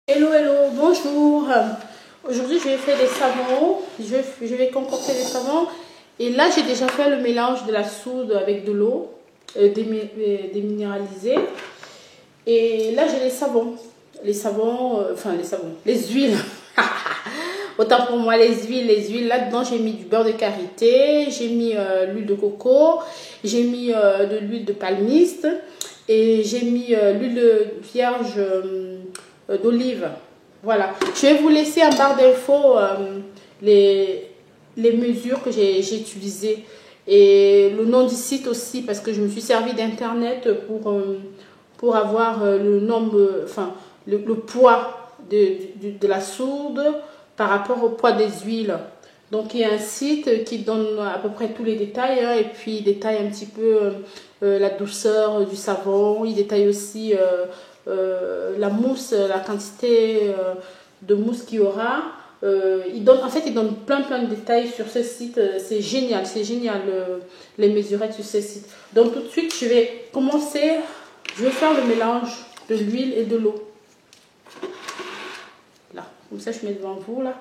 Hello, hello, bonjour. Aujourd'hui, je vais faire des savons. Je vais concocter des savons. Et là, j'ai déjà fait le mélange de la soude avec de l'eau déminéralisée. Et là, j'ai les savons. Les huiles. Autant pour moi, les huiles. Là-dedans, j'ai mis du beurre de karité, j'ai mis l'huile de coco, j'ai mis de l'huile de palmiste et j'ai mis l'huile vierge d'olive. Voilà. Je vais vous laisser en barre d'infos les mesures que j'ai utilisées et le nom du site aussi parce que je me suis servi d'internet pour avoir le nombre, le poids de la soude par rapport au poids des huiles. Donc il y a un site qui donne à peu près tous les détails et puis il détaille un petit peu la douceur du savon. Il détaille aussi la mousse, la quantité de mousse qu'il y aura. Il donne plein de détails sur ce site. C'est génial les mesurettes sur ce site. Donc tout de suite je vais commencer. Je vais faire le mélange de l'huile et de l'eau. Là, comme ça je mets devant vous là.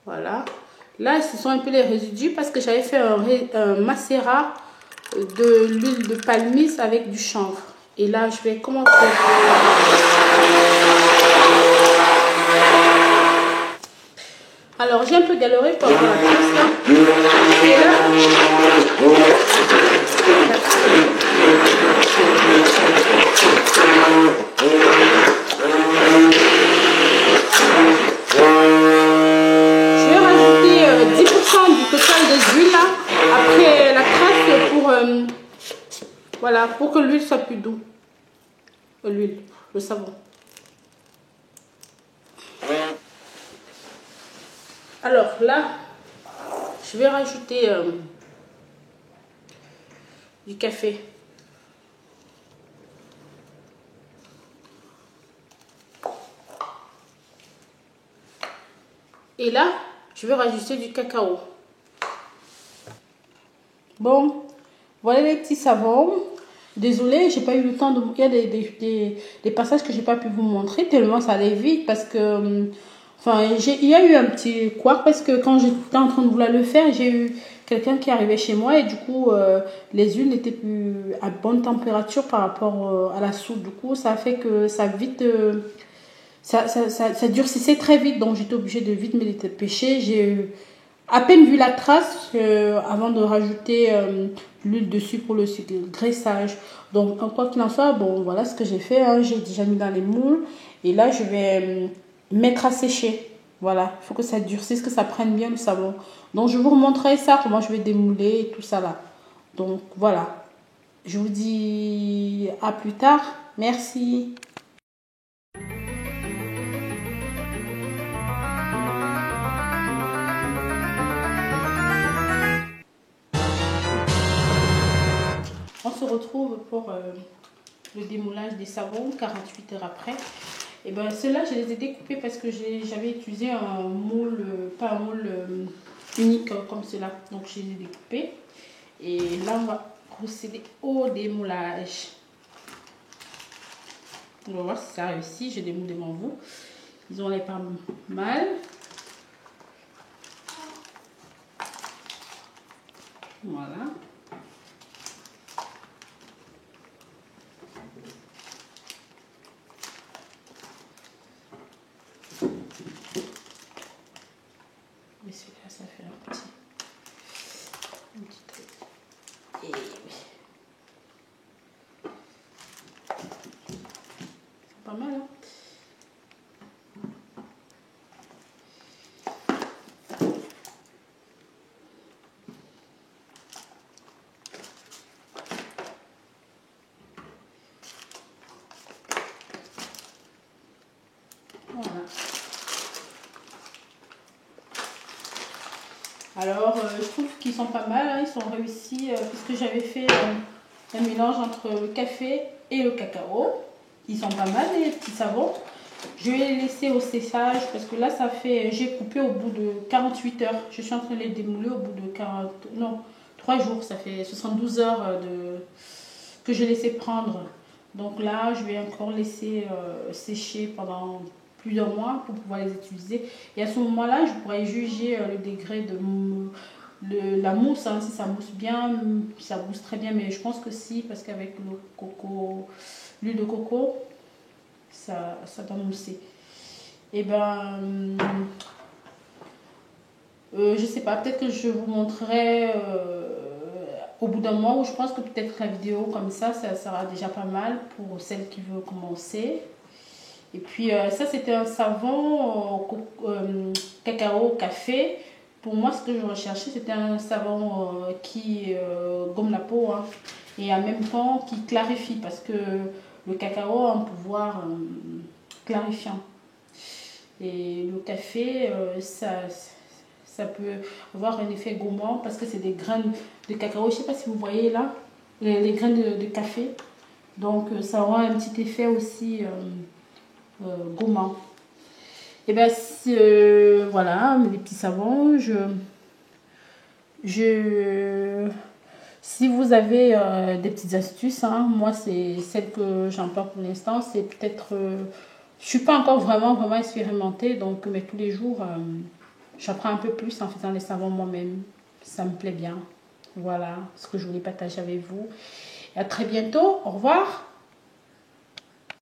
Voilà. Là, ce sont un peu les résidus parce que j'avais fait un macérat de l'huile de palmiste avec du chanvre. Et là, je vais commencer. Alors, j'ai un peu galéré pour avoir la pièce là. Et là, je vais rajouter 10% du total des huiles là, après la crasse pour que l'huile soit plus douce. L'huile, le savon. Alors là, je vais rajouter du café. Et là, je vais rajouter du cacao. Bon, voilà les petits savons. Désolée, j'ai pas eu le temps de... Il y a des passages que j'ai pas pu vous montrer tellement ça allait vite parce que... il y a eu un petit couac parce que quand j'étais en train de vouloir le faire, j'ai eu quelqu'un qui arrivait chez moi et du coup, les huiles n'étaient plus à bonne température par rapport à la soude. Du coup, ça a fait que ça vite... ça durcissait très vite, donc j'étais obligée de vite me dépêcher. J'ai à peine vu la trace avant de rajouter l'huile dessus pour le graissage. Donc, quoi qu'il en soit, bon, voilà ce que j'ai fait. Hein. J'ai déjà mis dans les moules. Et là, je vais mettre à sécher. Voilà, il faut que ça durcisse, que ça prenne bien le savon. Donc, je vous remontrerai ça, comment je vais démouler et tout ça là. Donc, voilà. Je vous dis à plus tard. Merci. On se retrouve pour le démoulage des savons 48 heures après. Et bien ceux-là, je les ai découpés parce que j'avais utilisé un moule, pas un moule unique comme cela. Donc je les ai découpés. Et là, on va procéder au démoulage. On va voir si ça réussit. Je démoule devant vous. Ils ont l'air pas mal. Voilà. Mais celui-là, ça fait un petit truc. Et oui. C'est pas mal, hein? Voilà. Alors, je trouve qu'ils sont pas mal, hein, ils sont réussis puisque j'avais fait un mélange entre le café et le cacao. Ils sont pas mal les petits savons. Je vais les laisser au séchage parce que là, ça fait, j'ai coupé au bout de 48 heures. Je suis en train de les démouler au bout de 3 jours. Ça fait 72 heures que je laissais prendre. Donc là, je vais encore laisser sécher pendant plusieurs mois pour pouvoir les utiliser. Et à ce moment-là, je pourrais juger le degré de la mousse, hein, si ça mousse bien, ça mousse très bien, mais je pense que si, parce qu'avec le coco, l'huile de coco, ça doit mousser. Et ben, je sais pas, peut-être que je vous montrerai au bout d'un mois, où je pense que peut-être la vidéo comme ça sera déjà pas mal pour celles qui veulent commencer. Et puis ça, c'était un savon cacao café. Pour moi, ce que je recherchais, c'était un savon qui gomme la peau, hein, et en même temps qui clarifie, parce que le cacao a un pouvoir clarifiant. Et le café, ça peut avoir un effet gommant parce que c'est des graines de cacao. Je ne sais pas si vous voyez là, les graines de café. Donc ça aura un petit effet aussi gommant. Et bien voilà, les petits savons. Si vous avez des petites astuces, hein, moi c'est celle que j'emploie pour l'instant. C'est peut-être... je suis pas encore vraiment expérimentée, donc mais tous les jours, j'apprends un peu plus en faisant les savons moi-même. Ça me plaît bien. Voilà ce que je voulais partager avec vous. Et à très bientôt. Au revoir.